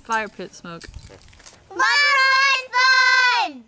Fire pit smoke. Mudrunfun!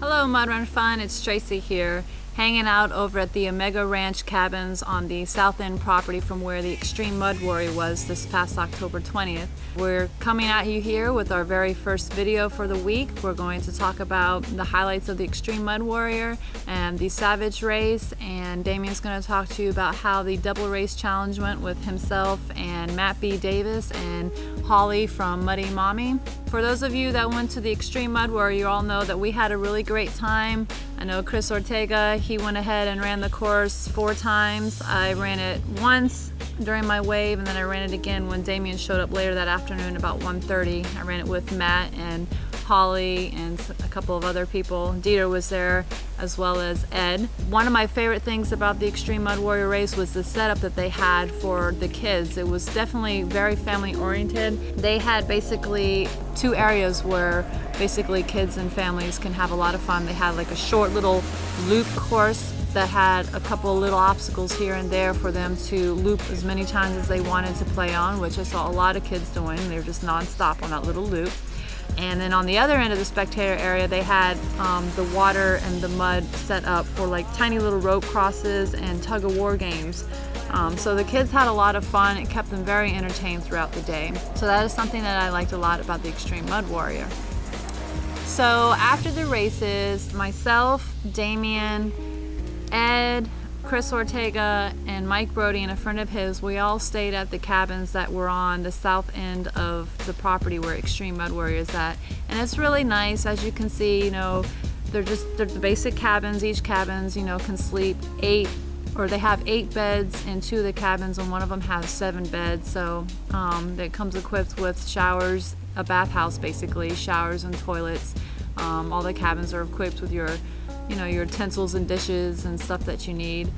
Hello Mudrunfun, it's Tracy here, hanging out over at the Omega Ranch cabins on the south end property from where the Xtreme Mud Warrior was this past October 20th. We're coming at you here with our very first video for the week. We're going to talk about the highlights of the Xtreme Mud Warrior and the Savage race, and Damien's going to talk to you about how the double race challenge went with himself and Matt B. Davis and Holly from Muddy Mommy. For those of you that went to the Xtreme Mud Warrior, you all know that we had a really great time. I know Chris Ortega, he went ahead and ran the course 4 times. I ran it once during my wave, and then I ran it again when Damien showed up later that afternoon about 1:30. I ran it with Matt and Holly and a couple of other people. Dieter was there as well as Ed. One of my favorite things about the Xtreme Mud Warrior race was the setup that they had for the kids. It was definitely very family oriented. They had basically 2 areas where basically kids and families can have a lot of fun. They had like a short little loop course that had a couple of little obstacles here and there for them to loop as many times as they wanted to play on, which I saw a lot of kids doing. They were just non-stop on that little loop. And then on the other end of the spectator area, they had the water and the mud set up for like tiny little rope crosses and tug-of-war games. So the kids had a lot of fun. It kept them very entertained throughout the day. So that is something that I liked a lot about the Xtreme Mud Warrior. So after the races, myself, Damien, Ed, Chris Ortega, and Mike Brody and a friend of his, we all stayed at the cabins that were on the south end of the property where Xtreme Mud Warrior is at. And it's really nice. As you can see, you know, they're the basic cabins. Each cabins, you know, can sleep 8, or they have 8 beds in 2 of the cabins, and one of them has 7 beds. So it comes equipped with showers, a bathhouse basically, showers and toilets. All the cabins are equipped with your utensils and dishes and stuff that you need.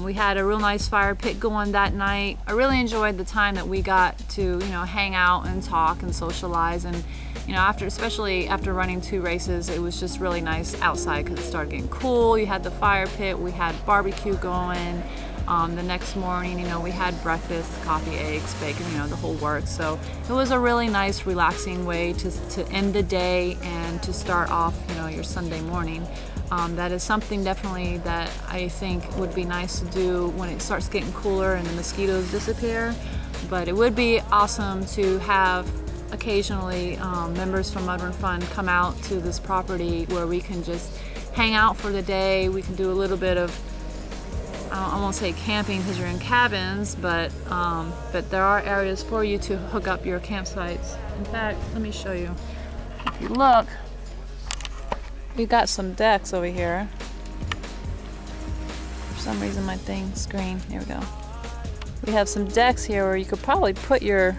We had a real nice fire pit going that night. I really enjoyed the time that we got to, hang out and talk and socialize. And, especially after running 2 races, it was just really nice outside because it started getting cool. You had the fire pit, we had barbecue going. The next morning, we had breakfast, coffee, eggs, bacon, the whole works. So it was a really nice, relaxing way to end the day and to start off, your Sunday morning. That is something definitely that I think would be nice to do when it starts getting cooler and the mosquitoes disappear. But it would be awesome to have occasionally members from Mudrunfun come out to this property where we can just hang out for the day. We can do a little bit of, I won't say camping because you're in cabins, but there are areas for you to hook up your campsites. In fact, let me show you. If you look, we got some decks over here. For some reason my thing's green. Here we go. We have some decks here where you could probably put your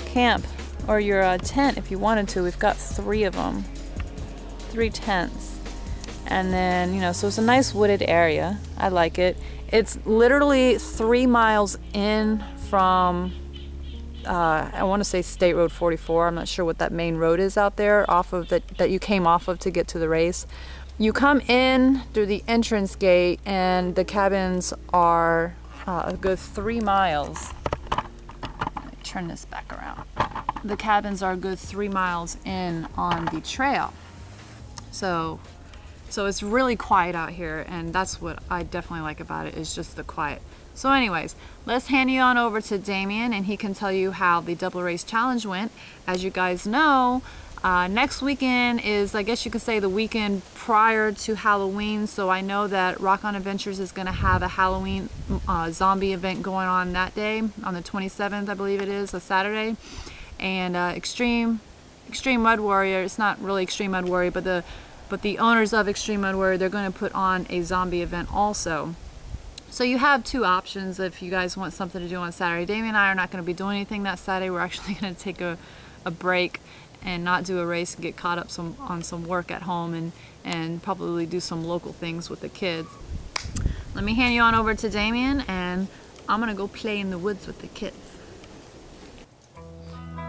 camp or your tent if you wanted to. We've got 3 of them. 3 tents. And then, so it's a nice wooded area. I like it. It's literally 3 miles in from I want to say State Road 44. I'm not sure what that main road is out there off of that you came off of to get to the race. You come in through the entrance gate and the cabins are a good 3 miles. Let me turn this back around. The cabins are a good 3 miles in on the trail. So it's really quiet out here, and that's what I definitely like about it, is just the quiet. So anyways, let's hand you on over to Damien, and he can tell you how the double race challenge went. As you guys know, next weekend is, I guess you could say, the weekend prior to Halloween. So I know that Rock On Adventures is going to have a Halloween zombie event going on that day, on the 27th, I believe it is, a Saturday. And Xtreme Mud Warrior, it's not really Xtreme Mud Warrior, but the owners of Xtreme Mud Warrior, they're going to put on a zombie event also. So you have 2 options if you guys want something to do on Saturday. Damien and I are not going to be doing anything that Saturday. We're actually going to take a break and not do a race and get caught up on some work at home and probably do some local things with the kids. Let me hand you on over to Damien, and I'm going to go play in the woods with the kids.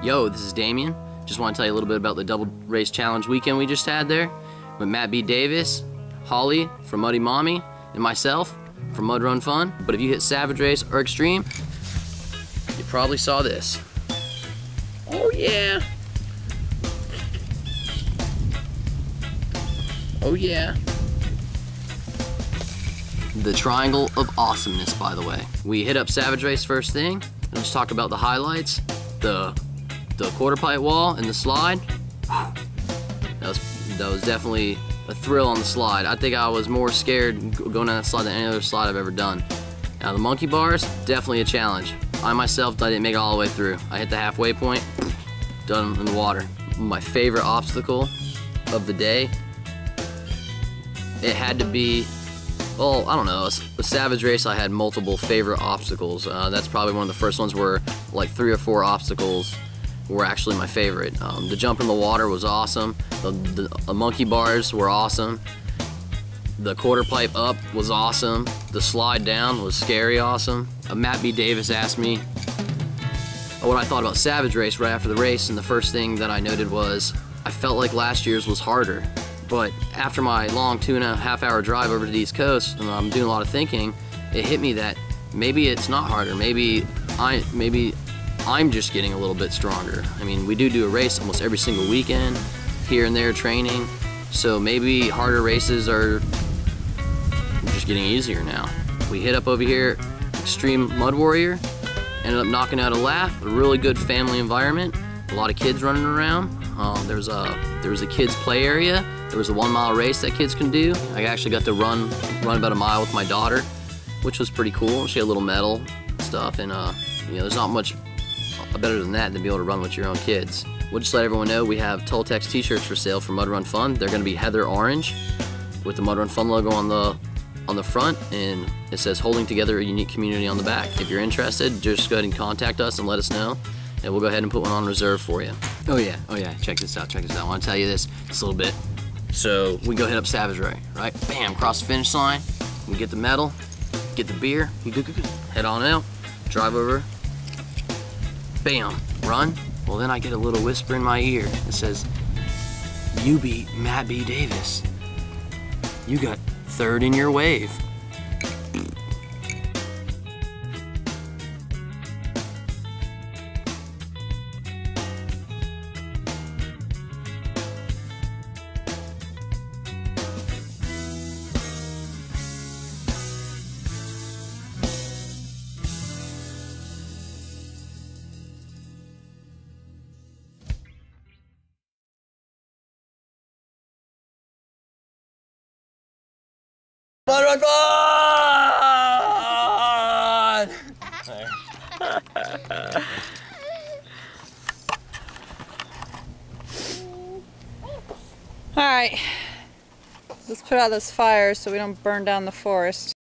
Yo, this is Damien. Just want to tell you a little bit about the double race challenge weekend we just had there with Matt B. Davis, Holly from Muddy Mommy, and myself. from Mudrunfun. But if you hit Savage Race or Xtreme, you probably saw this. Oh yeah. Oh yeah. The triangle of awesomeness, by the way. We hit up Savage Race first thing, and just talk about the highlights. The quarter pipe wall and the slide. That was definitely a thrill on the slide. I think I was more scared going down that slide than any other slide I've ever done. Now the monkey bars, definitely a challenge. I myself didn't make it all the way through. I hit the halfway point, done in the water. My favorite obstacle of the day, it had to be, well, I don't know, a Savage Race. I had multiple favorite obstacles. That's probably one of the first ones where like 3 or 4 obstacles were actually my favorite. The jump in the water was awesome. The monkey bars were awesome. The quarter pipe up was awesome. The slide down was scary awesome. Matt B. Davis asked me what I thought about Savage Race right after the race, and the first thing that I noted was I felt like last year's was harder. But after my long 2.5 hour drive over to the East Coast, and I'm doing a lot of thinking, it hit me that maybe it's not harder. Maybe I'm just getting a little bit stronger. I mean, we do a race almost every single weekend, here and there training, so maybe harder races are just getting easier now. We hit up over here, Xtreme Mud Warrior, ended up knocking out a lap, a really good family environment, a lot of kids running around. There was a kids play area. There was a 1 mile race that kids can do. I actually got to run about a mile with my daughter, which was pretty cool. She had a little medal stuff, and you know, there's not much better than that than be able to run with your own kids. We'll just let everyone know we have Toltecs t-shirts for sale for Mudrunfun. They're going to be heather orange with the Mudrunfun logo on the front, and it says holding together a unique community on the back. If you're interested, just go ahead and contact us and let us know, and we'll go ahead and put one on reserve for you. Oh yeah, check this out. I want to tell you this just a little bit. So we go hit up Savage Race, right? Bam, cross the finish line. We get the medal, get the beer, head on out, drive over, bam, run. Well, then I get a little whisper in my ear that says, "You beat Matt B. Davis. You got 3rd in your wave." Mudrunfun! All right, let's put out this fire so we don't burn down the forest.